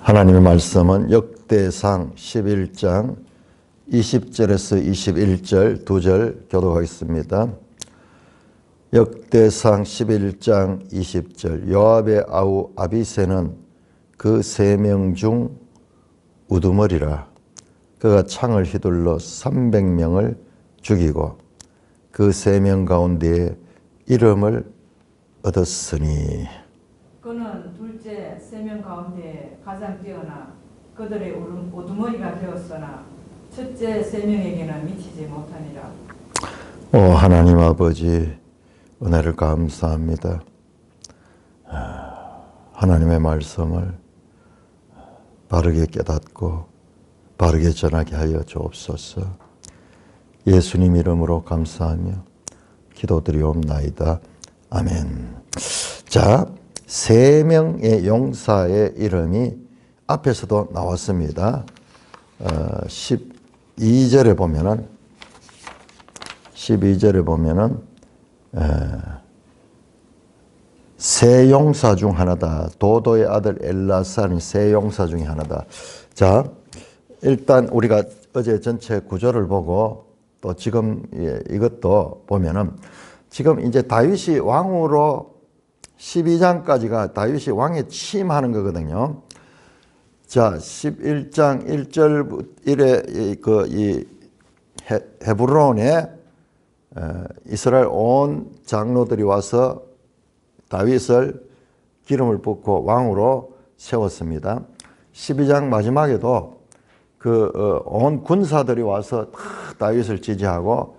하나님의 말씀은 역대상 11장 20절에서 21절 2절 교독하겠습니다. 역대상 11장 20절 요압의 아우 아비새는 그 3명 중 우두머리라. 그가 창을 휘둘러 300명을 죽이고 그 3명 가운데에 이름을 얻었으니 그는 둘째 3명 가운데 가장 뛰어나 그들의 우두머리가 되었으나 첫째 3명에게는 미치지 못하니라. 오 하나님 아버지 은혜를 감사합니다. 하나님의 말씀을 바르게 깨닫고 바르게 전하게 하여 주옵소서. 예수님 이름으로 감사하며 기도드리옵나이다. 아멘. 자, 3명의 용사의 이름이 앞에서도 나왔습니다. 12절에 보면은 세 용사 중 하나다. 도도의 아들 엘라살이 세 용사 중에 하나다. 자, 일단 우리가 어제 전체 구절을 보고 또 지금 이것도 보면은 지금 이제 다윗이 왕으로 12장까지가 다윗이 왕에 취임하는 거거든요. 자, 11장 1절 1에 이 헤브론에 이스라엘 온 장로들이 와서 다윗을 기름을 붓고 왕으로 세웠습니다. 12장 마지막에도 온 군사들이 와서 다윗을 지지하고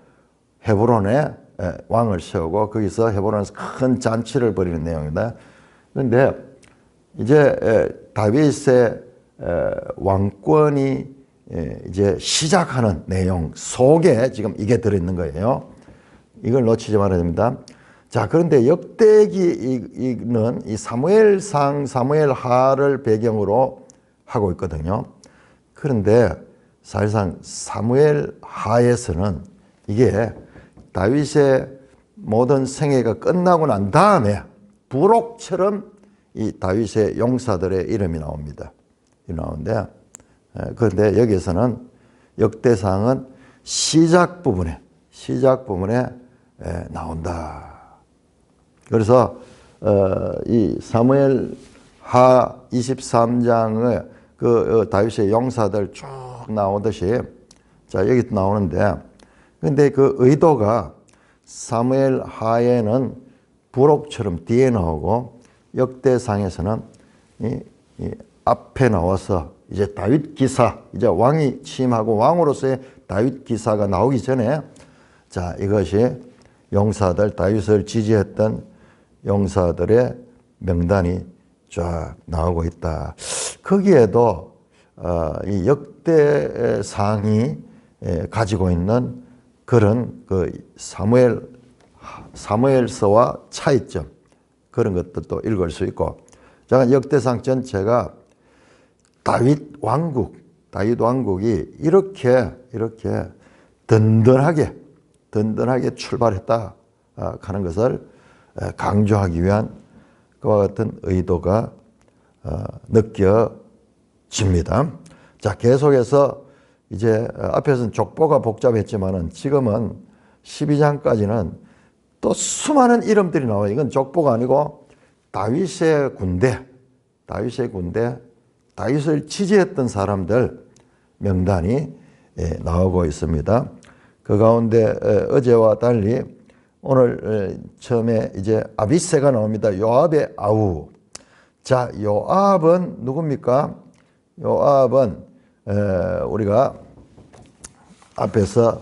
헤브론에 왕을 세우고 거기서 헤브론에서 큰 잔치를 벌이는 내용입니다. 그런데 이제 다윗의 왕권이 이제 시작하는 내용 속에 지금 이게 들어있는 거예요. 이걸 놓치지 말아야 됩니다. 자, 그런데 역대기는 이 사무엘상, 사무엘하를 배경으로 하고 있거든요. 그런데 사실상 사무엘하에서는 이게 다윗의 모든 생애가 끝나고 난 다음에 부록처럼 이 다윗의 용사들의 이름이 나옵니다. 나오는데 그런데 여기에서는 역대상은 시작 부분에 나온다. 그래서 이 사무엘하 23장의 그 다윗의 용사들 쭉 나오듯이 자 여기 나오는데 근데 그 의도가 사무엘하에는 부록처럼 뒤에 나오고 역대상에서는 이 앞에 나와서 이제 다윗 기사 이제 왕이 취임하고 왕으로서의 다윗 기사가 나오기 전에 자 이것이 용사들 다윗을 지지했던 용사들의 명단이 쫙 나오고 있다. 거기에도 이 역대상이 가지고 있는 그런 그 사무엘서와 차이점 그런 것들도 읽을 수 있고 자 역대상 전체가 다윗 왕국이 이렇게 든든하게 출발했다 하는 것을 강조하기 위한 그와 같은 의도가 느껴집니다. 자, 계속해서 이제 앞에서는 족보가 복잡했지만은 지금은 12장까지는 또 수많은 이름들이 나와요. 이건 족보가 아니고 다윗의 군대, 다윗을 지지했던 사람들 명단이 나오고 있습니다. 그 가운데 어제와 달리 오늘 처음에 이제 아비새가 나옵니다. 요압의 아우. 자, 요압은 누굽니까? 요압은 우리가 앞에서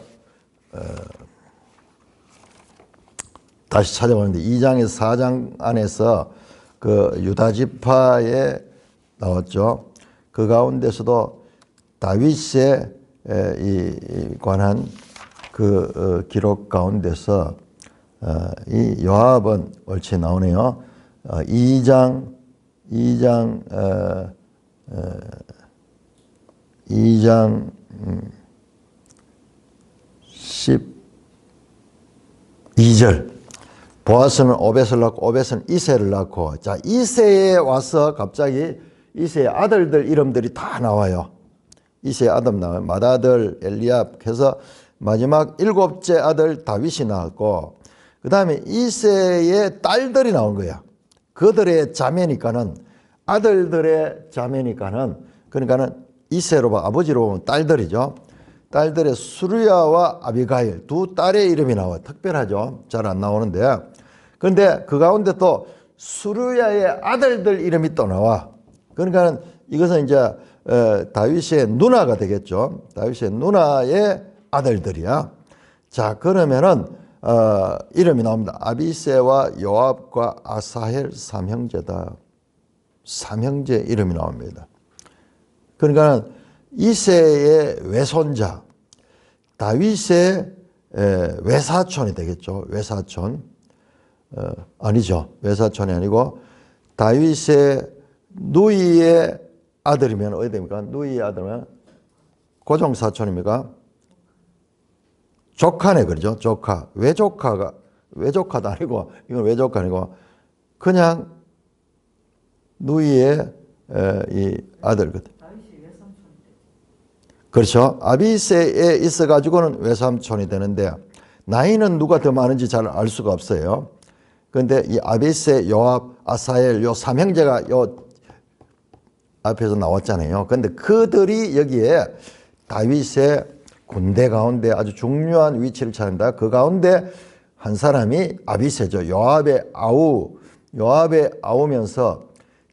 다시 찾아보는데 2장에서 4장 안에서 그 유다 지파에 나왔죠. 그 가운데서도 다윗에 관한 그 기록 가운데서 이 요압은 옳지 나오네요. 2장 12절 보아스는 오벳을 낳고 오벳은 이새를 낳고 자 이새에 와서 갑자기 이새의 아들들 이름들이 다 나와요. 이새의 아들 나와요. 맏아들 엘리압 해서 마지막 7째 아들 다윗이 나왔고, 그 다음에 이새의 딸들이 나온 거야. 그들의 자매니까는, 아들들의 자매니까는, 그러니까는 이새로 봐, 아버지로 보면 딸들이죠. 딸들의 수르야와 아비가일 두 딸의 이름이 나와요. 특별하죠. 잘 안 나오는데. 그런데 그 가운데 또 수르야의 아들들 이름이 또 나와. 그러니까 이것은 이제 다윗의 누나가 되겠죠. 다윗의 누나의 아들들이야. 자, 그러면은 이름이 나옵니다. 아비새와 요압과 아사헬 삼형제다. 삼형제 이름이 나옵니다. 그러니까 이새의 외손자, 다윗의 외사촌이 되겠죠. 외사촌. 아니죠. 외사촌이 아니고 다윗의 누이의 아들이면 어디 됩니까? 누이의 아들이면 고종사촌입니까? 조카네, 그러죠. 조카. 외조카도 아니고, 이건 외조카 아니고, 그냥 누이의 이 아들거든. 그렇죠. 아비새에 있어가지고는 외삼촌이 되는데, 나이는 누가 더 많은지 잘 알 수가 없어요. 그런데 이 아비새, 요압, 아사엘, 요 삼형제가 요 앞에서 나왔잖아요. 그런데 그들이 여기에 다윗의 군대 가운데 아주 중요한 위치를 차지한다. 그 가운데 한 사람이 아비새죠. 요압의 아우면서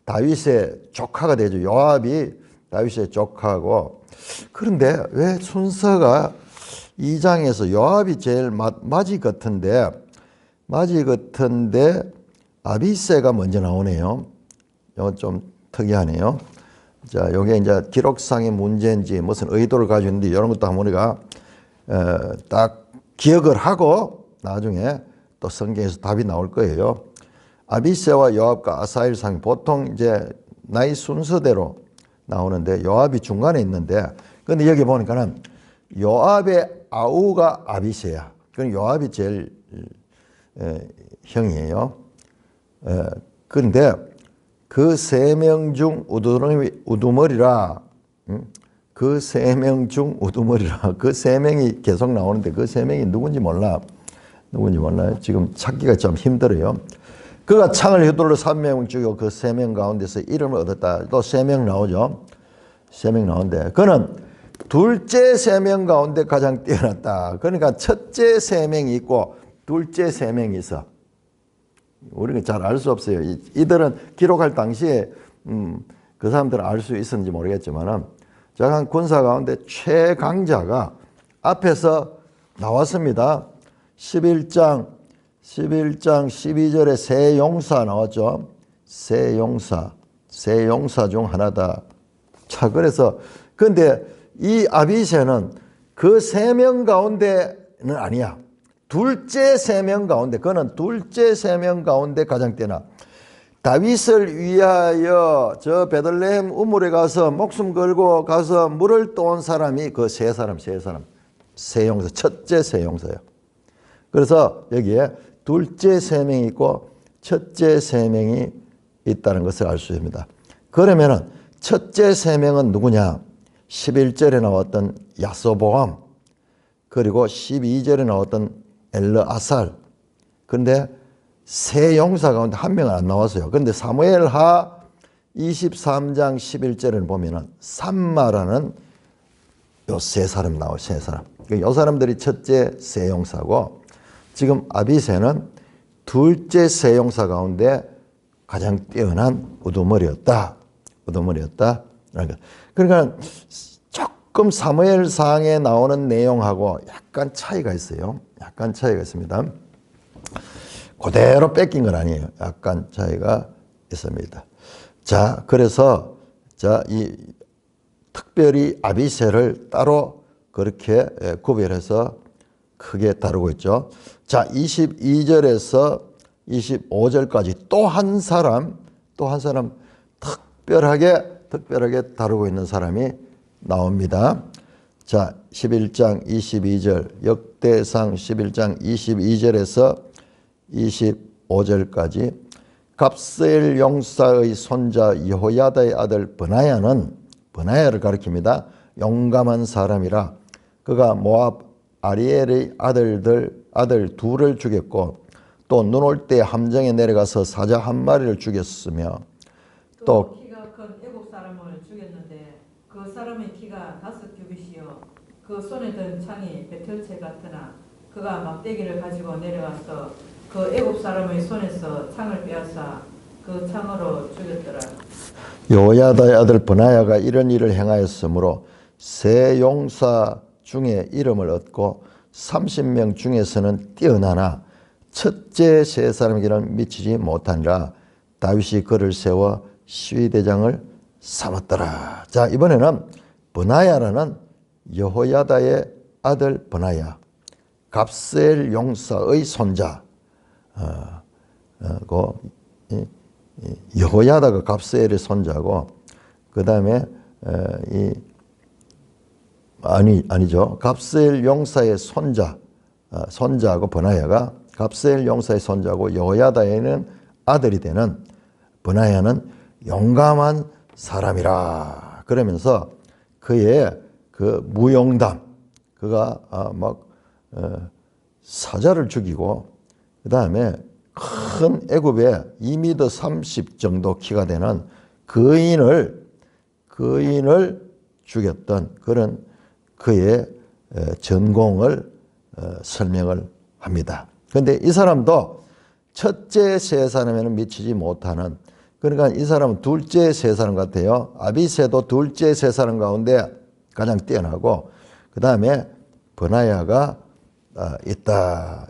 다윗의 조카가 되죠. 요압이 다윗의 조카고. 그런데 왜 순서가 2장에서 요압이 제일 맞이 같은데 아비새가 먼저 나오네요. 이건 좀 특이하네요. 자, 요게 이제 기록상의 문제인지 무슨 의도를 가지고 있는지 이런 것도 한번 우리가 딱 기억을 하고 나중에 또 성경에서 답이 나올 거예요. 아비새와 요압과 아사일 상이 보통 이제 나이 순서대로 나오는데 요압이 중간에 있는데, 근데 여기 보니까는 요압의 아우가 아비새야. 그럼 요압이 제일 형이에요. 그런데 그 세 명 중 우두머리라. 그 세 명 중 우두머리라. 그 세 명이 계속 나오는데 그 세 명이 누군지 몰라요. 지금 찾기가 좀 힘들어요. 그가 창을 휘둘러 3명 죽이고 그 3명 가운데서 이름을 얻었다. 또 3명 나오죠. 3명 나오는데 그는 둘째 3명 가운데 가장 뛰어났다. 그러니까 첫째 3명이 있고 둘째 3명이 있어. 우리가 잘 알 수 없어요. 이들은 기록할 당시에 그 사람들은 알 수 있었는지 모르겠지만 한 군사 가운데 최강자가 앞에서 나왔습니다. 11장 12절에 세 용사 나왔죠. 세 용사 중 하나다. 자, 그래서 근데 이 아비새는 그 3명 가운데는 아니야. 둘째 3명 가운데, 그는 둘째 3명 가운데 가장 뛰어나. 다윗을 위하여 저 베들레헴 우물에 가서 목숨 걸고 가서 물을 떠온 사람이 그 세 용사, 첫째 세 용사예요. 그래서 여기에 둘째 3명이 있고 첫째 3명이 있다는 것을 알 수 있습니다. 그러면은 첫째 3명은 누구냐? 11절에 나왔던 야소보암, 그리고 12절에 나왔던 엘르아살. 그런데 세 용사 가운데 한 명은 안 나왔어요. 그런데 사무엘하 23장 11절을 보면은 삼마라는 요 세 사람 나와요. 세 사람. 요 사람들이 첫째 세 용사고, 지금 아비새는 둘째 세 용사 가운데 가장 뛰어난 우두머리였다. 그러니까 조금 사무엘상에 나오는 내용하고 약간 차이가 있어요. 약간 차이가 있습니다. 그대로 뺏긴 건 아니에요. 약간 차이가 있습니다. 자, 그래서 이 특별히 아비새를 따로 그렇게 구별해서 크게 다루고 있죠. 자, 22절에서 25절까지 또 한 사람 특별하게 다루고 있는 사람이 나옵니다. 자, 11장 22절, 역대상 11장 22절에서 25절까지. 갑스엘 용사의 손자 여호야다의 아들 버나야를 가리킵니다. 용감한 사람이라. 그가 모압 아리엘의 아들 둘을 죽였고 또 눈 올 때 함정에 내려가서 사자 한 마리를 죽였으며 또 키가 큰 애국 사람을 죽였는데 그 사람의 키가 5규빗이요 그 손에 든 창이 배틀채 같으나 그가 막대기를 가지고 내려와서 그 애국 사람의 손에서 창을 빼앗아 그 창으로 죽였더라. 여호야다의 아들 버나야가 이런 일을 행하였으므로 세 용사 중에 이름을 얻고 30명 중에서는 뛰어나나 첫째 세 사람에게는 미치지 못하니라. 다윗이 그를 세워 시위대장을 삼았더라. 자, 이번에는 버나야라는 여호야다의 아들 버나야, 갑스엘 용사의 손자. 여호야다가 갑스엘의 손자고, 그 다음에 아니죠. 갑스엘 용사의 손자고 버나야가 갑스엘 용사의 손자고, 여호야다에는 아들이 되는 버나야는 용감한 사람이라. 그러면서 그의 그 무용담, 그가 사자를 죽이고, 그 다음에 큰 애굽에 2m 30 정도 키가 되는 거인을 죽였던 그런 그의 전공을 설명을 합니다. 그런데 이 사람도 첫째 세 사람에는 미치지 못하는, 그러니까 이 사람은 둘째 세 사람 같아요. 아비새도 둘째 세 사람 가운데 가장 뛰어나고, 그 다음에 버나야가 있다.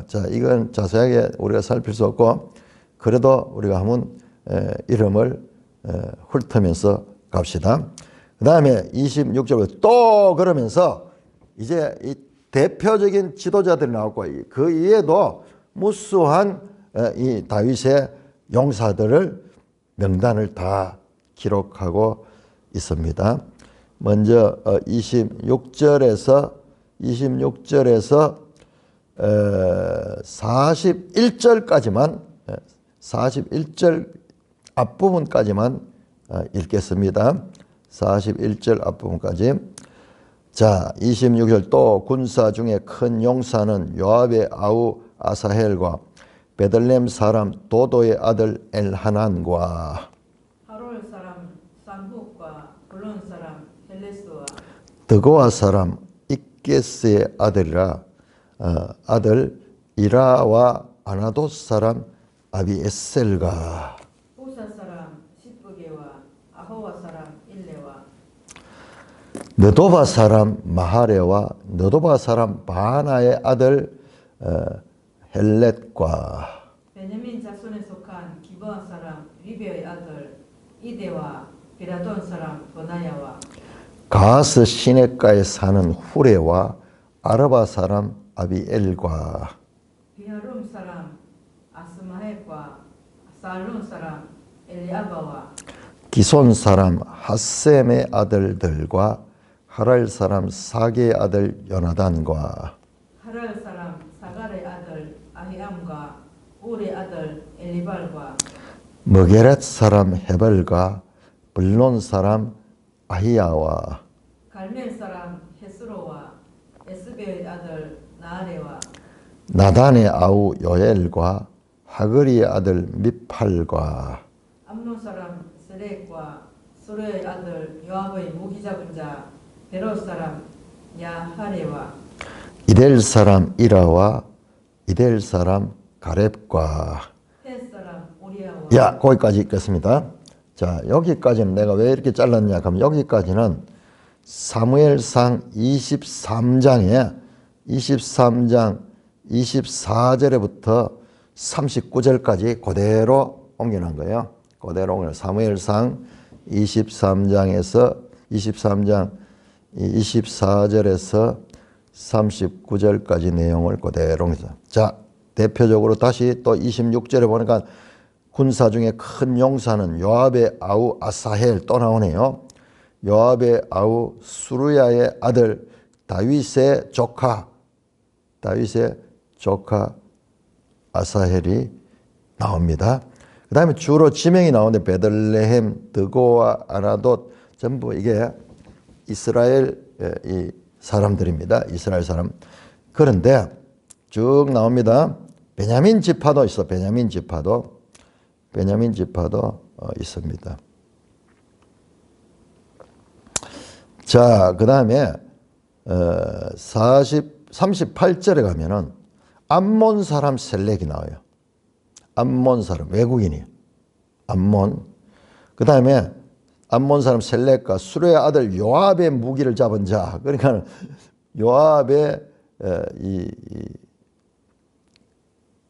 자, 이건 자세하게 우리가 살필 수 없고, 그래도 우리가 한번 이름을 훑으면서 갑시다. 그 다음에 26절에 또 그러면서 이제 이 대표적인 지도자들이 나왔고, 그 이외에도 무수한 이 다윗의 용사들을 명단을 다 기록하고 있습니다. 먼저 26절에서 41절까지만 41절 앞부분까지만 읽겠습니다. 41절 앞부분까지. 자, 26절 또 군사 중에 큰 용사는 요압의 아우 아사헬과 베들레헴 사람 도도의 아들 엘하난과 하롤 사람 삼훅과 블론 사람 헬레스와 드고아 사람 이게스의 아들 이라와 아나돗 사람 아비에셀과 우사 사람 시브게와 아호와 사람 일레와 느도바 사람 마하레와 느도바 사람 바나의 아들 헬렛과 베냐민 자손에 속한 기브아 사람 리베의 아들 이데와 비라돈 사람 버나야와 가스 시냇가에 사는 후레와 아르바 사람 아비엘과 비하룸 사람 아스마헬과 살론 사람 엘리아바와 기손 사람 핫셈의 아들들과 하랄 사람 사게의 아들 요나단과 하랄 사람 사갈의 아들 아히암과 우리 아들 엘리발과 머게렛 사람 헤벨과 블론 사람 아히야와 갈멜 사람 헤스로와 에스베의 아들 나아레와 나단의 아우 요엘과 하그리의 아들 미팔과 암론 사람 세렉과 수르의 아들 요압의 무기 잡은 자 베롯 사람 야하레와 이델 사람 이라와 이델 사람 가렙과 헷 사람 오리아와 야, 거기까지 읽겠습니다. 자, 여기까지는 내가 왜 이렇게 잘랐냐 하면 여기까지는 사무엘상 23장 24절에부터 39절까지 그대로 옮겨놓은 거예요. 그대로 옮겨놓은 사무엘상 23장 24절에서 39절까지 내용을 그대로 옮겨서. 자, 대표적으로 다시 또 26절에 보니까 군사 중에 큰 용사는 요압의 아우 아사헬 또 나오네요. 요압의 아우 수르야의 아들 다윗의 조카 아사헬이 나옵니다. 그 그 다음에 주로 지명이 나오는데 베들레헴, 드고와 아나돗 전부 이게 이스라엘 이 사람들입니다. 이스라엘 사람. 그런데 쭉 나옵니다. 베냐민 지파도 있어. 베냐민 지파도 있습니다. 자, 그 다음에 38절에 가면은 암몬 사람 셀렉이 나와요. 암몬 사람, 외국인이. 암몬. 그 다음에 암몬 사람 셀렉과 수레의 아들 요압의 무기를 잡은 자. 그러니까 요압의 이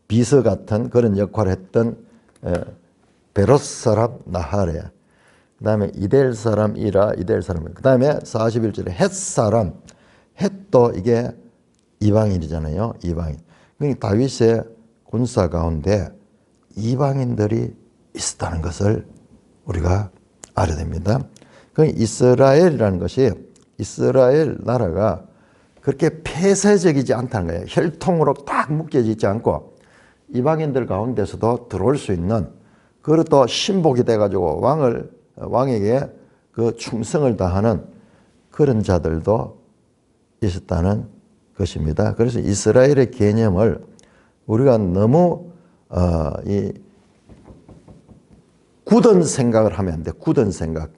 비서 같은 그런 역할을 했던 베로스 사람 나하레. 그 다음에 이델 사람 이라, 이델 사람. 그 다음에 41절에 헷 사람. 헷도 이게 이방인이잖아요. 이방인. 그러니까 다윗의 군사 가운데 이방인들이 있었다는 것을 우리가 알아야 됩니다. 그러니까 이스라엘이라는 것이 이스라엘 나라가 그렇게 폐쇄적이지 않다는 거예요. 혈통으로 딱 묶여져 있지 않고 이방인들 가운데서도 들어올 수 있는, 그리고 또 신복이 돼가지고 왕에게 그 충성을 다하는 그런 자들도 있었다는 것입니다. 그래서 이스라엘의 개념을 우리가 너무 이 굳은 생각을 하면 안 돼. 굳은 생각.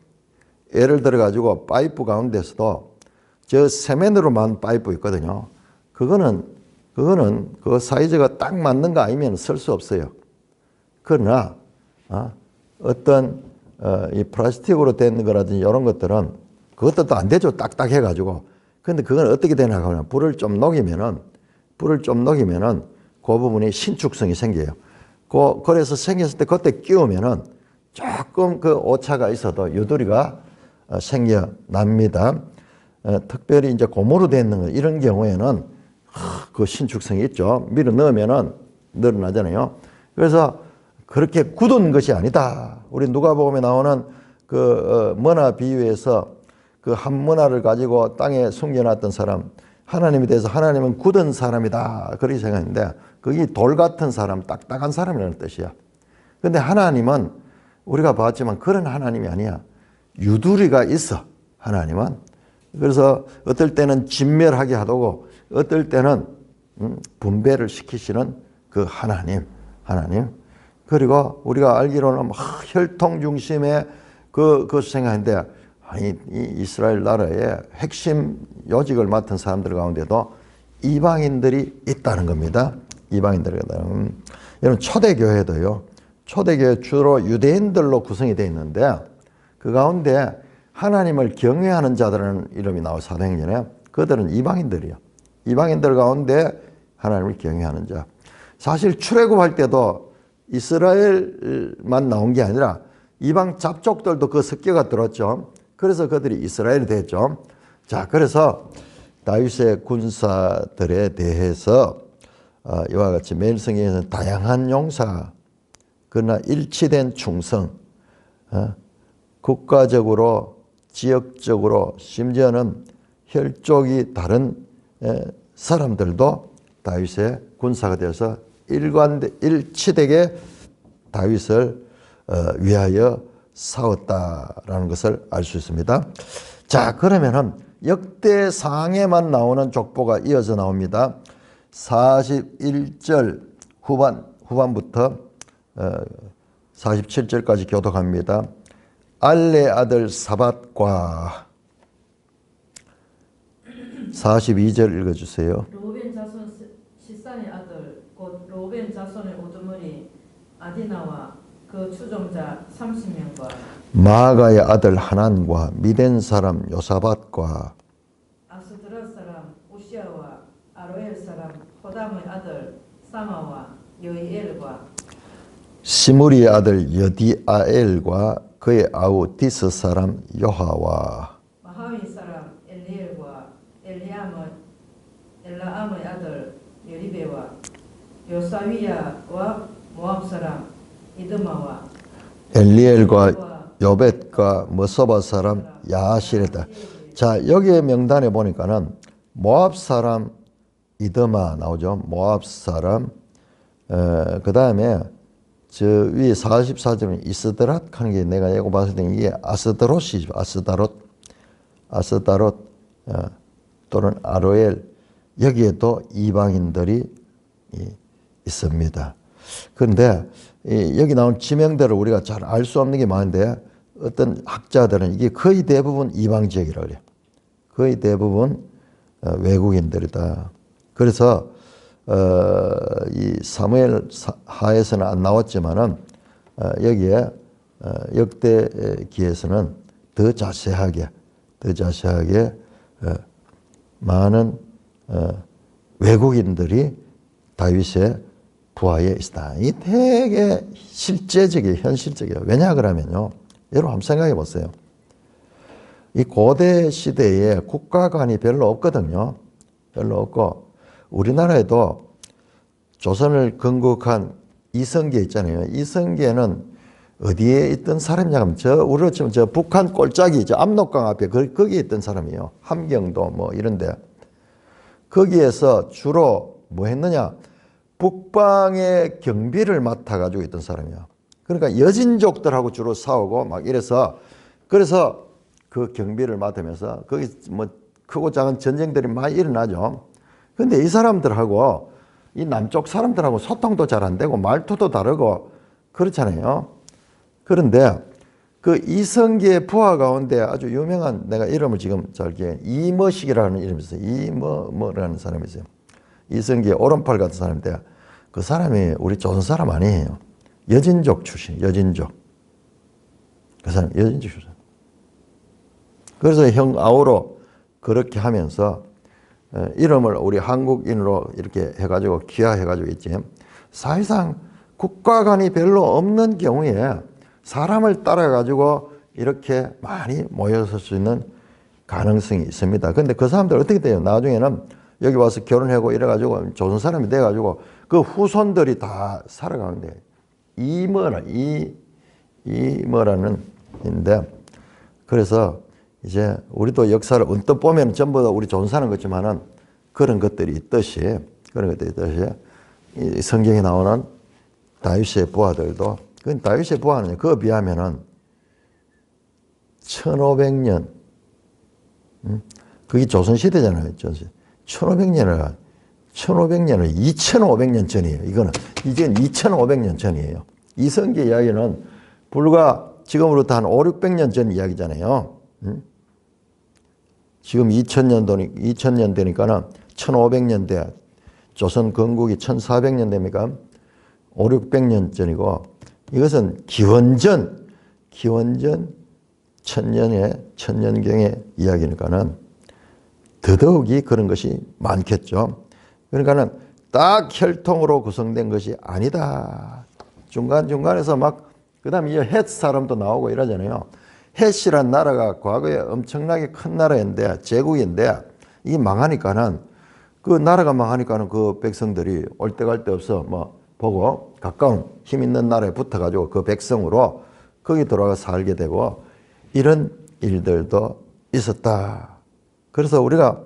예를 들어 가지고 파이프 가운데서도 저 세면으로만 파이프 있거든요. 그거는 그 사이즈가 딱 맞는 거 아니면 쓸 수 없어요. 그러나 어떤 이 플라스틱으로 된 거라든지 이런 것들은 그것도 또 안 되죠. 딱딱해 가지고. 근데 그건 어떻게 되나 하면 불을 좀 녹이면은 그 부분이 신축성이 생겨요. 그래서 생겼을 때 그때 끼우면은 조금 그 오차가 있어도 유두리가 생겨납니다. 특별히 이제 고무로 되어 있는 거 이런 경우에는 그 신축성이 있죠. 밀어 넣으면은 늘어나잖아요. 그래서 그렇게 굳은 것이 아니다. 우리 누가복음에 나오는 그 머나 비유에서 그 한 머나를 가지고 땅에 숨겨놨던 사람, 하나님에 대해서 하나님은 굳은 사람이다 그렇게 생각했는데 그게 돌 같은 사람, 딱딱한 사람이라는 뜻이야. 근데 하나님은 우리가 봤지만 그런 하나님이 아니야. 유두리가 있어, 하나님은. 그래서 어떨 때는 진멸하게 하고 어떨 때는 분배를 시키시는 그 하나님. 그리고 우리가 알기로는 혈통 중심의 그 생각인데 아니, 이 이스라엘 나라의 핵심 요직을 맡은 사람들 가운데도 이방인들이 있다는 겁니다. 이방인들이 있다는. 여러분 초대교회도요. 초대교회 주로 유대인들로 구성이 되어 있는데 그 가운데 하나님을 경외하는 자들은 이름이 나와 사도행전에 그들은 이방인들이요. 이방인들 가운데 하나님을 경외하는 자. 사실 출애굽할 때도 이스라엘만 나온 게 아니라 이방 잡족들도 그 습격가 들었죠. 그래서 그들이 이스라엘이 됐죠. 자, 그래서 다윗의 군사들에 대해서 이와 같이 매일성경에서는 다양한 용사, 그러나 일치된 충성, 국가적으로, 지역적으로, 심지어는 혈족이 다른 사람들도 다윗의 군사가 되어서 일치되게 다윗을 위하여 싸웠다라는 것을 알 수 있습니다. 자, 그러면은 역대상에만 나오는 족보가 이어져 나옵니다. 41절 후반부터 47절까지 교독합니다. 알레 아들 사밧과 42절 읽어주세요. 로벤 자손 시산의 아들 곧 로벤 자손의 우두머리 아디나와 그 추종자 30명과 마아가의 아들 하난과 미덴 사람 요사밧과 아스드라 사람 우시아와 아로엘 사람 호담의 아들 사마와 여이엘과 시므리의 아들 여디아엘과 그의 아우 디스 사람 요하와 마하위 사람 엘리엘과 엘라암의 아들 여리베와 요사위야와 모압 사람 이드마와 엘리엘과 요벳과 머소바 사람 야하실이다. 자, 여기에 명단에 보니까는 모압 사람 이드마 나오죠. 모압 사람. 그 다음에 저 위에 44점에 이스드랏 하는 게 내가 예고 봤을 때 이게 아스드롯이죠. 아스다롯 또는 아로엘 여기에도 이방인들이 있습니다. 그런데 여기 나온 지명들을 우리가 잘 알 수 없는 게 많은데 어떤 학자들은 이게 거의 대부분 이방 지역이라고 해요. 거의 대부분 외국인들이다. 그래서 이 사무엘 하에서는 안 나왔지만은 여기에 역대기에서는 더 자세하게 많은 외국인들이 다윗의 부하에 있다. 이 되게 실제적이에요. 현실적이에요. 왜냐 그러면요. 여러분 한번 생각해 보세요. 이 고대 시대에 국가관이 별로 없거든요. 별로 없고 우리나라에도 조선을 건국한 이성계 있잖아요. 이성계는 어디에 있던 사람이냐 하면 우리로 치면 저 북한 꼴짝이 압록강 앞에 거기에 있던 사람이에요. 함경도 뭐 이런데 거기에서 주로 뭐 했느냐 북방의 경비를 맡아가지고 있던 사람이에요. 그러니까 여진족들하고 주로 싸우고 막 이래서 그래서 그 경비를 맡으면서 거기 뭐 크고 작은 전쟁들이 많이 일어나죠. 근데 이 사람들하고 이 남쪽 사람들하고 소통도 잘 안 되고 말투도 다르고 그렇잖아요. 그런데 그 이성계의 부하 가운데 아주 유명한 내가 이름을 지금 잘 기억해 이머식이라는 이름이 있어요. 이머라는 사람이 있어요. 이성계의 오른팔 같은 사람인데 그 사람이 우리 조선 사람 아니에요. 여진족 출신, 여진족. 그 사람 여진족 출신. 그래서 형 아우로 그렇게 하면서 이름을 우리 한국인으로 이렇게 해가지고 귀화해가지고 있지. 사실상 국가관이 별로 없는 경우에 사람을 따라가지고 이렇게 많이 모였을 수 있는 가능성이 있습니다. 근데 그 사람들 어떻게 돼요? 나중에는 여기 와서 결혼하고 이래가지고 조선 사람이 돼가지고 그 후손들이 다 살아가는데 이머라는 인데 그래서 이제 우리도 역사를 언뜻 보면 전부 다 우리 조선 사는 거지만은 그런 것들이 있듯이 이 성경에 나오는 다윗의 부하들도 그 다윗의 부하는 그에 비하면은 1500년 그게 조선시대잖아요. 1500년을 2500년 전이에요. 이거는 이제 2500년 전이에요. 이성계 이야기는 불과 지금으로부터 한 500~600년 전 이야기잖아요. 지금 2000년 되니까는 1500년대 조선 건국이 1400년 됩니까? 500~600년 전이고 이것은 기원전 천년경의 이야기니까는 더더욱이 그런 것이 많겠죠. 그러니까는 딱 혈통으로 구성된 것이 아니다. 중간중간에서 막 그다음에 이 헷 사람도 나오고 이러잖아요. 헷이란 나라가 과거에 엄청나게 큰 나라인데 제국인데 이게 망하니까는 그 나라가 망하니까는 그 백성들이 올 데 갈 데 없어 뭐 보고 가까운 힘 있는 나라에 붙어가지고 그 백성으로 거기 돌아가 살게 되고 이런 일들도 있었다. 그래서 우리가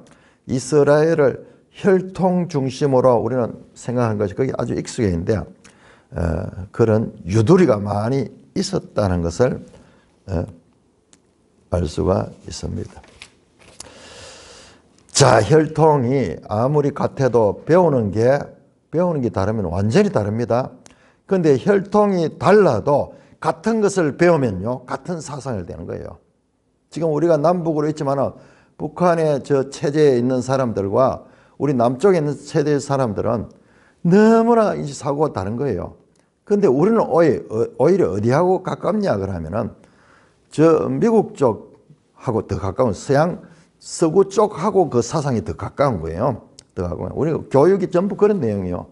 이스라엘을 혈통 중심으로 우리는 생각한 것이 거기 아주 익숙해 있는데 그런 유두리가 많이 있었다는 것을 알 수가 있습니다. 자, 혈통이 아무리 같아도 배우는 게 다르면 완전히 다릅니다. 그런데 혈통이 달라도 같은 것을 배우면요, 같은 사상을 되는 거예요. 지금 우리가 남북으로 있지만 북한의 저 체제에 있는 사람들과 우리 남쪽에 있는 체제의 사람들은 너무나 이 사고가 다른 거예요. 그런데 우리는 오히려 어디하고 가깝냐 그러면은 저 미국 쪽하고 더 가까운 서구 쪽하고 그 사상이 더 가까운 거예요. 더 가까운. 우리 교육이 전부 그런 내용이에요.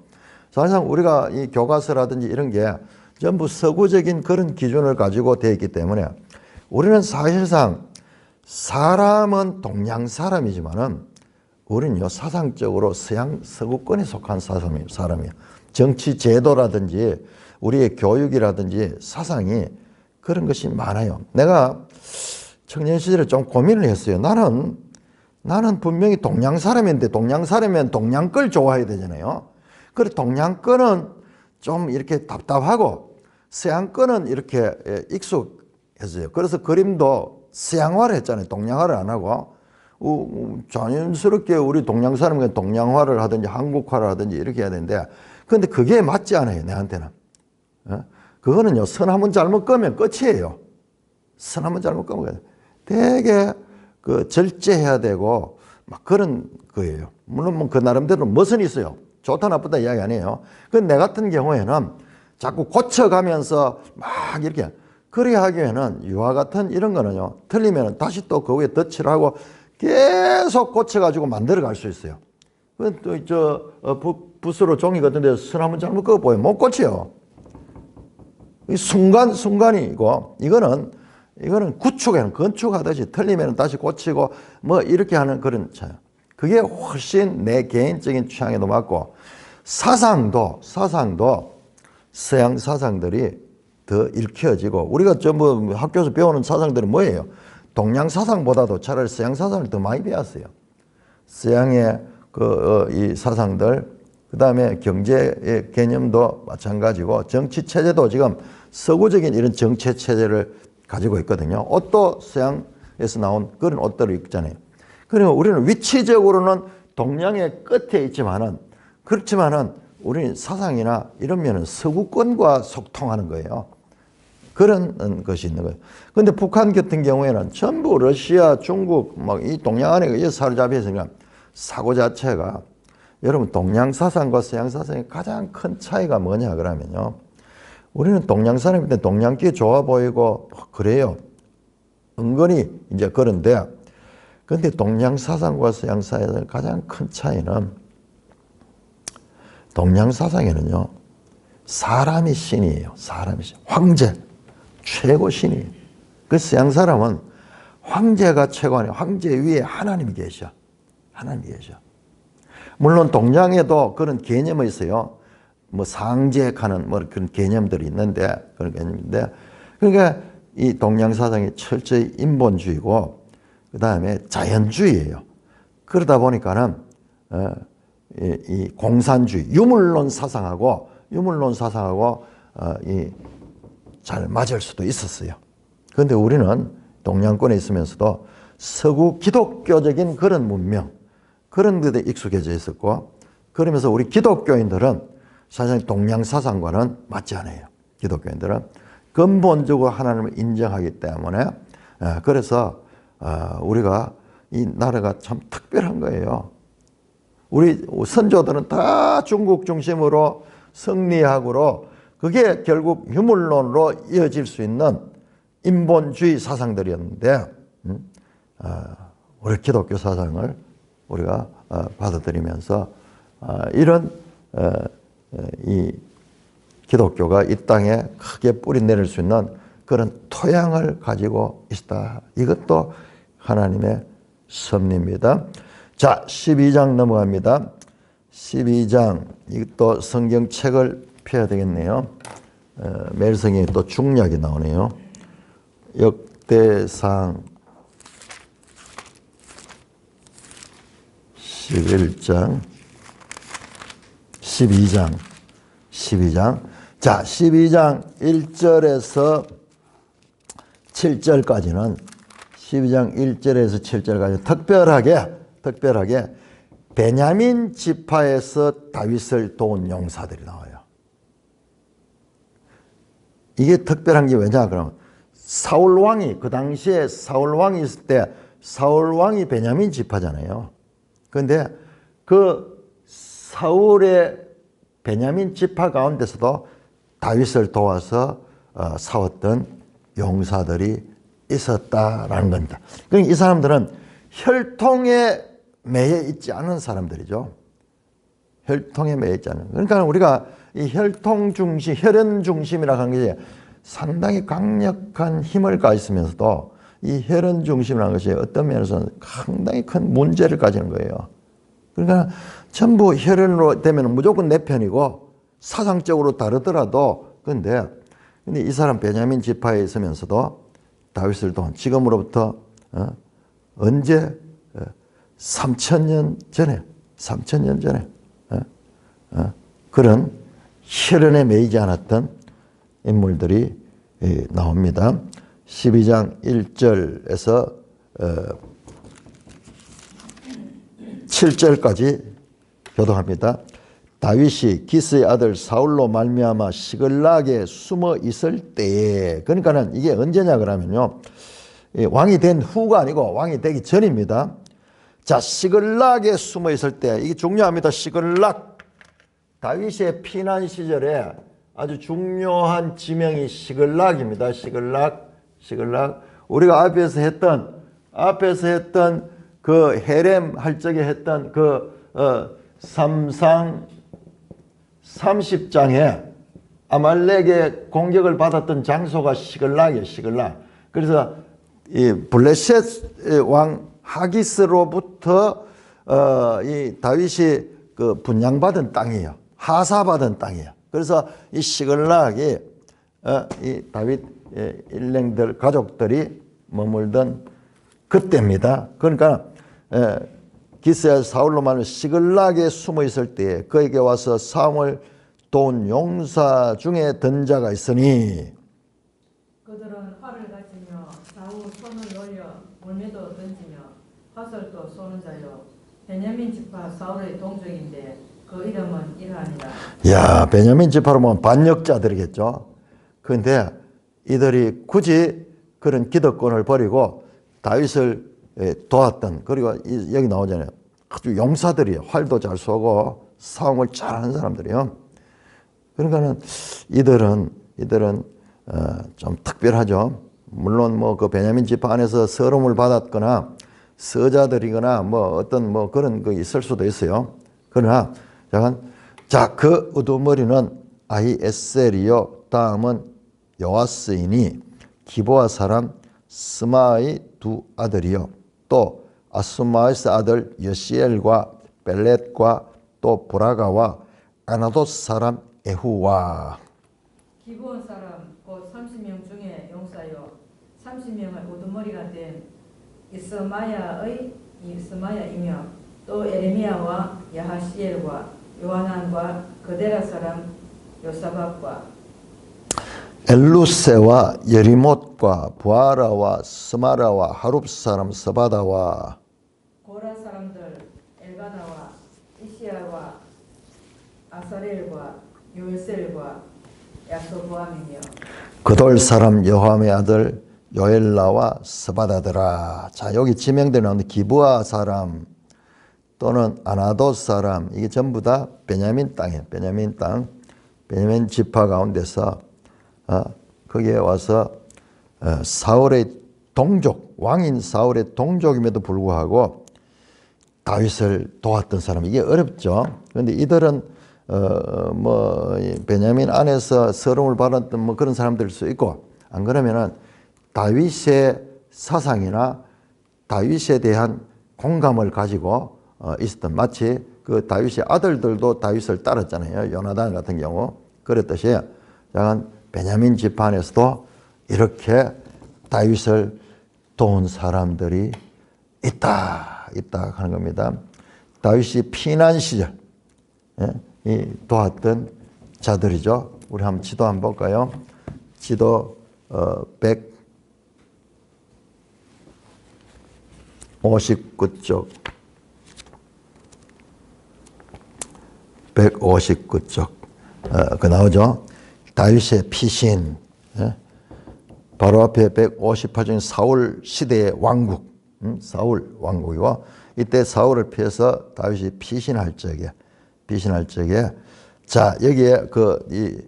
사실상 우리가 이 교과서라든지 이런 게 전부 서구적인 그런 기준을 가지고 되어 있기 때문에 우리는 사실상 사람은 동양 사람이지만은 우리는요 사상적으로 서양 서구권에 속한 사람이에요. 정치 제도라든지 우리의 교육이라든지 사상이 그런 것이 많아요. 내가 청년 시절에 좀 고민을 했어요. 나는 분명히 동양 사람인데 동양 사람이면 동양 걸 좋아해야 되잖아요. 그래 동양 거는 좀 이렇게 답답하고 서양권은 이렇게 익숙했어요. 그래서 그림도 서양화를 했잖아요. 동양화를 안 하고. 자연스럽게 우리 동양 사람은 동양화를 하든지 한국화를 하든지 이렇게 해야 되는데, 근데 그게 맞지 않아요, 내한테는. 그거는요, 선 한번 잘못 끄면 끝이에요. 선 한번 잘못 끄면 되게 그 절제해야 되고 막 그런 거예요. 물론 뭐 그 나름대로 멋은 있어요. 좋다 나쁘다 이야기 아니에요. 그 내 같은 경우에는 자꾸 고쳐가면서 막 이렇게 그리 하기에는 유화 같은 이런 거는요, 틀리면 다시 또 그 위에 덧칠을 하고 계속 고쳐가지고 만들어 갈 수 있어요. 붓으로 종이 같은 데서 선 한번 잘못 그어보여 못 고쳐요. 이 순간이고, 이거는 건축하듯이 틀리면 다시 고치고 뭐 이렇게 하는 그런 차요. 그게 훨씬 내 개인적인 취향에도 맞고, 사상도 서양 사상들이 더 읽혀지고, 우리가 전부 학교에서 배우는 사상들이 뭐예요? 동양 사상보다도 차라리 서양 사상을 더 많이 배웠어요. 서양의 이 사상들, 그 다음에 경제의 개념도 마찬가지고, 정치 체제도 지금 서구적인 이런 정치 체제를 가지고 있거든요. 옷도 서양에서 나온 그런 옷들을 입잖아요. 그리고 우리는 위치적으로는 동양의 끝에 있지만은, 그렇지만은 우리는 사상이나 이런 면은 서구권과 소통하는 거예요. 그런 것이 있는 거예요. 근데 북한 같은 경우에는 전부 러시아, 중국, 막 이 동양 안에 의해서 사로잡혀 있으니까 사고 자체가, 여러분 동양 사상과 서양 사상의 가장 큰 차이가 뭐냐 그러면요, 우리는 동양 사람인데 동양끼리 좋아 보이고 그래요. 은근히 이제 그런데, 근데 동양 사상과 서양 사상의 가장 큰 차이는, 동양 사상에는요, 사람이 신이에요. 사람이 신. 황제, 최고 신이에요. 그 서양 사람은 황제가 최고 아니에요. 황제 위에 하나님이 계셔. 하나님이 계셔. 물론 동양에도 그런 개념이 있어요. 뭐 상제하는 뭐 그런 개념들이 있는데, 그런 개념인데, 그러니까 이 동양 사상이 철저히 인본주의고, 그 다음에 자연주의예요. 그러다 보니까는 이 공산주의, 유물론 사상하고 잘 맞을 수도 있었어요. 그런데 우리는 동양권에 있으면서도 서구 기독교적인 그런 문명, 그런 데에 익숙해져 있었고, 그러면서 우리 기독교인들은 사실 동양 사상과는 맞지 않아요. 기독교인들은 근본적으로 하나님을 인정하기 때문에, 그래서 우리가 이 나라가 참 특별한 거예요. 우리 선조들은 다 중국 중심으로 성리학으로, 그게 결국 유물론으로 이어질 수 있는 인본주의 사상들이었는데, 우리 기독교 사상을 우리가 받아들이면서 이런 이 기독교가 이 땅에 크게 뿌리 내릴 수 있는 그런 토양을 가지고 있다. 이것도 하나님의 섭리입니다. 자, 12장 넘어갑니다. 12장, 이것도 성경책을 펴야 되겠네요. 매일 성경에 또 중약이 나오네요. 역대상 11장, 12장. 자, 12장 1절에서 7절까지는, 12장 1절에서 7절까지 특별하게 베냐민 지파에서 다윗을 도운 용사들이 나와요. 이게 특별한 게 왜냐 그러면, 사울 왕이, 그 당시에 사울 왕이 있을 때 사울 왕이 베냐민 지파잖아요. 그런데 그 사울의 베냐민 지파 가운데서도 다윗을 도와서 싸웠던 용사들이 있었다라는 겁니다. 그러니까 이 사람들은 혈통에 매여 있지 않은 사람들이죠. 혈통에 매여 있지 않은. 그러니까 우리가 이 혈통 중심, 혈연 중심이라고 하는 게 상당히 강력한 힘을 가지면서도, 이 혈연 중심이라는 것이 어떤 면에서는 상당히 큰 문제를 가지는 거예요. 그러니까 전부 혈연으로 되면 무조건 내 편이고, 사상적으로 다르더라도, 근데 이 사람 베냐민 지파에 있으면서도 다윗을 도운, 지금으로부터 언제 3,000년 전에 그런 혈연에 매이지 않았던 인물들이 나옵니다. 12장 1절에서 7절까지 교독합니다. 다윗이 기스의 아들 사울로 말미암아 시글락에 숨어 있을 때에, 그러니까는 이게 언제냐 그러면요, 왕이 된 후가 아니고 왕이 되기 전입니다. 자, 시글락에 숨어 있을 때, 이게 중요합니다. 시글락, 다윗의 피난 시절에 아주 중요한 지명이 시글락입니다. 시글락. 우리가 앞에서 했던 그 헤렘 할 적에 했던 그 삼상 30장에 아말렉의 공격을 받았던 장소가 시글락이에요. 시글락. 그래서 이 블레셋 왕 하기스로부터 이 다윗이 그 분양받은 땅이에요. 하사받은 땅이에요. 그래서 이 시글락이 이 다윗 일행들 가족들이 머물던 그때입니다. 그러니까 기스의 사울로 말하면 시글락에 숨어 있을 때에 그에게 와서 사움을 도운 용사 중에 든 자가 있으니, 그들은 활을 가지며 좌우 손을 놀려 물매도 던지며 화살도 쏘는 자요 베냐민 지파 사울의 동족인데 그 이름은 이러하니라. 야, 베냐민 지파로 보면 반역자들이겠죠. 그런데 이들이 굳이 그런 기득권을 버리고 다윗을 도왔던, 그리고 여기 나오잖아요. 아주 용사들이에요. 활도 잘 쏘고 싸움을 잘하는 사람들이에요. 그러니까는 이들은 좀 특별하죠. 물론 뭐 그 베냐민 지파 안에서 서름을 받았거나 서자들이거나 뭐 어떤 뭐 그런 거 있을 수도 있어요. 그러나 자, 그 우두머리는 아히에셀이요, 다음은 요아스이니 기브아 사람 스마의 두 아들이요, 또 아스마에스 아들 여시엘과 벨렛과 또 브라가와 아나돗 사람 에후와. 기브온 사람 곧 30명 중에 용사요 30명의 우두머리가 된 이스마야이며 또 에레미야와 야하시엘과 요하난과 그데라 사람 요사박과 엘루세와 여리못과 부아라와 스마라와 하룹 사람 스바다와 고라 사람들 엘가나와 이시야와 아사렐과 요엘셀과 야소보암이며 그돌 사람 여호함의 아들 요엘라와 스바다더라. 자, 여기 지명되어 나오는 기브아 사람 또는 아나돗 사람, 이게 전부 다 베냐민 땅이에요. 베냐민 땅, 베냐민 지파 가운데서 거기에 와서 사울의 동족, 왕인 사울의 동족임에도 불구하고 다윗을 도왔던 사람, 이게 어렵죠. 그런데 이들은 뭐 베냐민 안에서 서름을 받았던 뭐 그런 사람들일 수 있고, 안 그러면은 다윗의 사상이나 다윗에 대한 공감을 가지고 있었던, 마치 그 다윗의 아들들도 다윗을 따랐잖아요. 요나단 같은 경우 그랬듯이 약간 베냐민 집안에서도 이렇게 다윗을 도운 사람들이 있다 하는 겁니다. 다윗이 피난 시절 이 도왔던 자들이죠. 우리 한번 지도 한번 볼까요? 지도 159쪽 159쪽 그 나오죠. 다윗의 피신, 바로 앞에 158종 사울 시대의 왕국, 사울 왕국이고, 이때 사울을 피해서 다윗이 피신할 적에 자, 여기에 이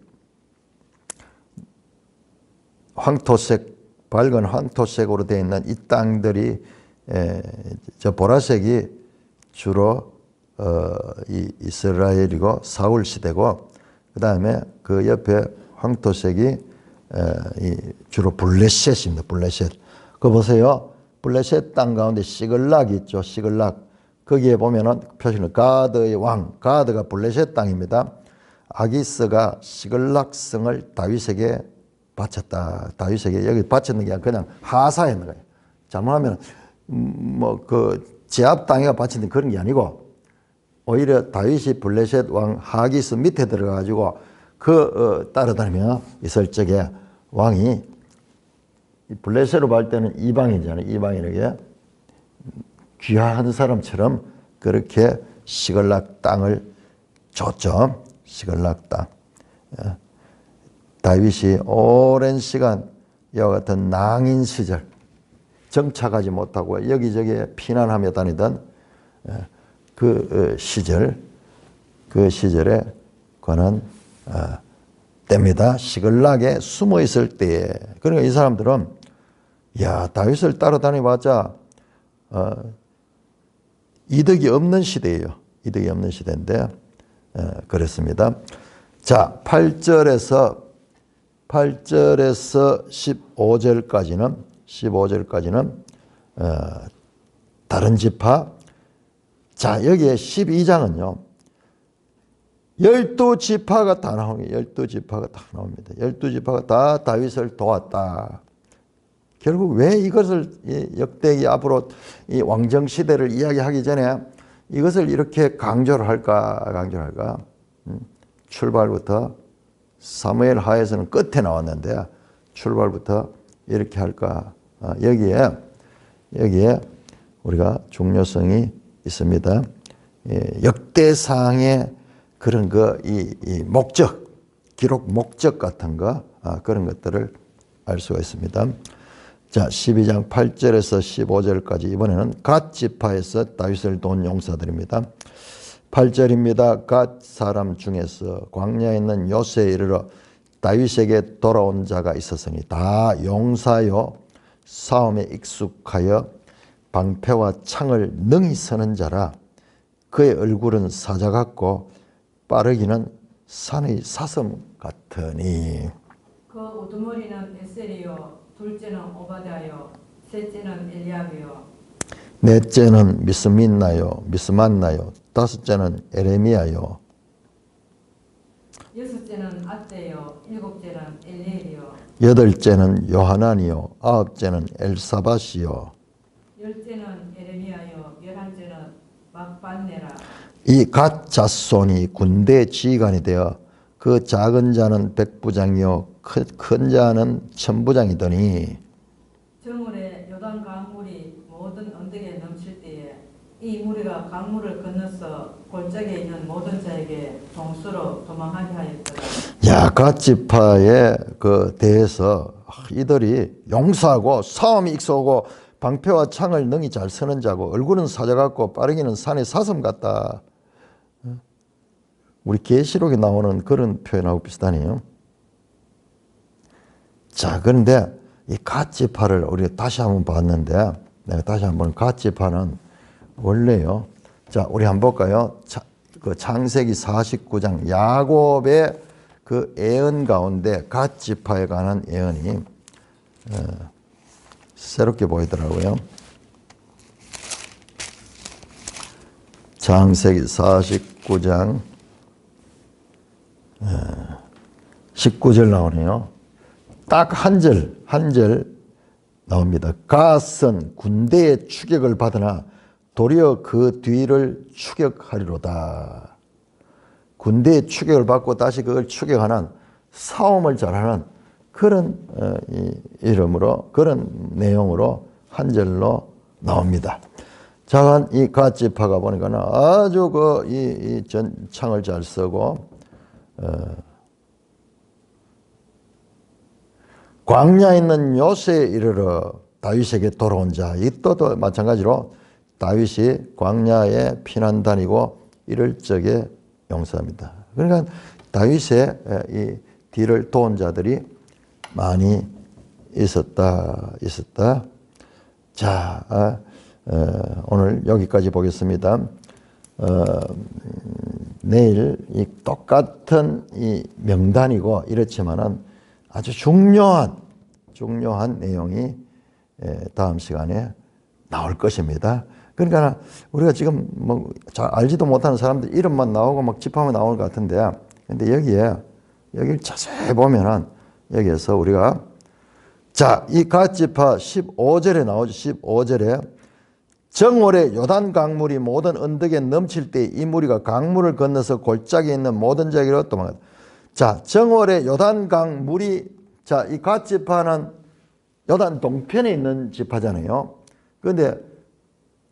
황토색, 밝은 황토색으로 되어 있는 이 땅들이, 저 보라색이 주로 이 이스라엘이고 사울 시대고, 그 다음에 그 옆에 황토색이 주로 블레셋입니다. 블레셋. 그거 보세요. 블레셋 땅 가운데 시글락이 있죠. 시글락. 거기에 보면은 표시는 가드의 왕, 가드가 블레셋 땅입니다. 아기스가 시글락성을 다윗에게 바쳤다. 다윗에게 여기 바쳤는 게 그냥 하사했는 거예요. 잘못하면 뭐 그 제압 땅에가 바쳤는 그런 게 아니고, 오히려 다윗이 블레셋 왕 하기스 밑에 들어가가지고 따라다니며 있을 적에 왕이 블레셋으로 볼 때는 이방인이잖아요. 이방인에게 귀한 사람처럼 그렇게 시글락 땅을 줬죠. 시글락 땅. 다윗이 오랜 시간 이와 같은 낭인 시절 정착하지 못하고 여기저기 피난하며 다니던 그 시절에 관한 때입니다. 시글락에 숨어 있을 때에. 그러니까 이 사람들은 야, 다윗을 따라다니봤자 이득이 없는 시대예요. 이득이 없는 시대인데 그랬습니다. 자, 8절에서 15절까지는 다른 지파. 자, 여기에 12장은요. 12지파가 다 나옵니다. 12지파가 다 나옵니다. 12지파가 다 다윗을 도왔다. 결국 왜 이것을 역대기 앞으로 이 왕정 시대를 이야기하기 전에 이것을 이렇게 강조를 할까? 출발부터 사무엘 하에서는 끝에 나왔는데 출발부터 이렇게 할까? 여기에 우리가 중요성이 있습니다. 역대상의 그런 이 목적, 기록 목적 같은 거, 그런 것들을 알 수가 있습니다. 자, 12장 8절에서 15절까지 이번에는 갓 지파에서 다윗을 도운 용사들입니다. 8절입니다. 갓 사람 중에서 광야에 있는 요새에 이르러 다윗에게 돌아온 자가 있었으니 다 용사요 싸움에 익숙하여 방패와 창을 능히 서는 자라. 그의 얼굴은 사자 같고 빠르기는 산의 사슴 같으니. 그 우두머리는 에셀이요 둘째는 오바댜요 셋째는 엘리압이요 넷째는 미스만나요 다섯째는 에레미야요 여섯째는 앗대요 일곱째는 엘리엘이요 여덟째는 요하나니요 아홉째는 엘사밧이요 열째는 에레미야요 열한째는 막반네라. 이 갓 자손이 군대 지휘관이 되어 그 작은 자는 백부장이요 큰 자는 천부장이더니 정월에 요단 강물이 모든 언덕에 넘칠 때에 이 무리가 강물을 건너서 골짜기에 있는 모든 자에게 동수로 도망하게 하였더라. 야, 갓 지파에 대해서 이들이 용사하고 싸움이 익숙하고 방패와 창을 능히 잘 쓰는 자고 얼굴은 사자 같고 빠르기는 산의 사슴 같다. 우리 계시록에 나오는 그런 표현하고 비슷하네요. 자, 그런데 이 갓 지파를 우리가 다시 한번 봤는데 내가 다시 한번 갓 지파는 원래요. 자, 우리 한번 볼까요? 그 창세기 49장 야곱의 그 예언 가운데 갓 지파에 관한 예언이 새롭게 보이더라고요. 창세기 49장 19절 나오네요. 딱 한 절 나옵니다. 갓은 군대의 추격을 받으나 도리어 그 뒤를 추격하리로다. 군대의 추격을 받고 다시 그걸 추격하는 싸움을 잘하는 그런 이름으로 그런 내용으로 한 절로 나옵니다. 자, 이 갓 지파가 보니까는 아주 이 창을 잘 쓰고 광야에 있는 요새에 이르러 다윗에게 돌아온 자. 이것도 마찬가지로 다윗이 광야에 피난 다니고 이럴 적에 용사입니다. 그러니까 다윗의 이 뒤를 도운 자들이 많이 있었다. 자, 오늘 여기까지 보겠습니다. 내일 이 똑같은 이 명단이고 이렇지만은 아주 중요한 내용이 다음 시간에 나올 것입니다. 그러니까 우리가 지금 뭐 잘 알지도 못하는 사람들 이름만 나오고 막 지파만 나오는 것 같은데, 근데 여기를 자세히 보면은 여기에서 우리가 자, 이 갓 지파 15절에 나오죠. 15절에 정월에 요단 강물이 모든 언덕에 넘칠 때 이 무리가 강물을 건너서 골짜기에 있는 모든 자에게로 도망갔다. 자, 정월에 요단강 물이, 자, 이 갓 지파는 요단 동편에 있는 지파잖아요. 그런데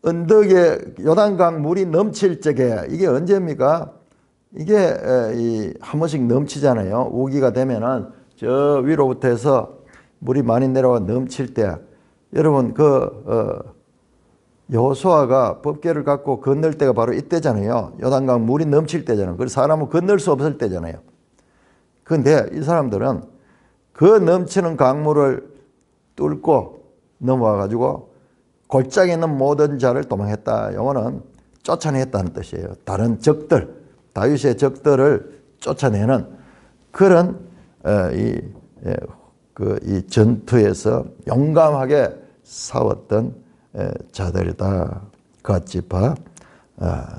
언덕에 요단강 물이 넘칠 적에 이게 언제입니까? 이게 한 번씩 넘치잖아요. 우기가 되면은 저 위로부터 해서 물이 많이 내려와 넘칠 때, 여러분 여호수아가 법궤를 갖고 건널 때가 바로 이때잖아요. 요단강 물이 넘칠 때잖아요. 그래서 사람은 건널 수 없을 때잖아요. 그런데 이 사람들은 그 넘치는 강물을 뚫고 넘어와 가지고 골짜기에 있는 모든 자를 도망했다. 영어는 쫓아냈다는 뜻이에요. 다른 적들, 다윗의 적들을 쫓아내는 그런 이 전투에서 용감하게 싸웠던 자들이다. 갓 지파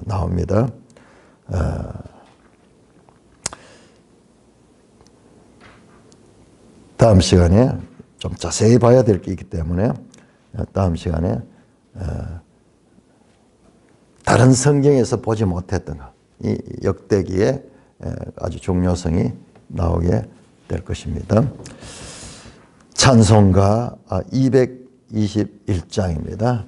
나옵니다. 다음 시간에 좀 자세히 봐야 될 게 있기 때문에 다음 시간에 다른 성경에서 보지 못했던 이 역대기의 아주 중요성이 나오게 될 것입니다. 찬송가 221장입니다.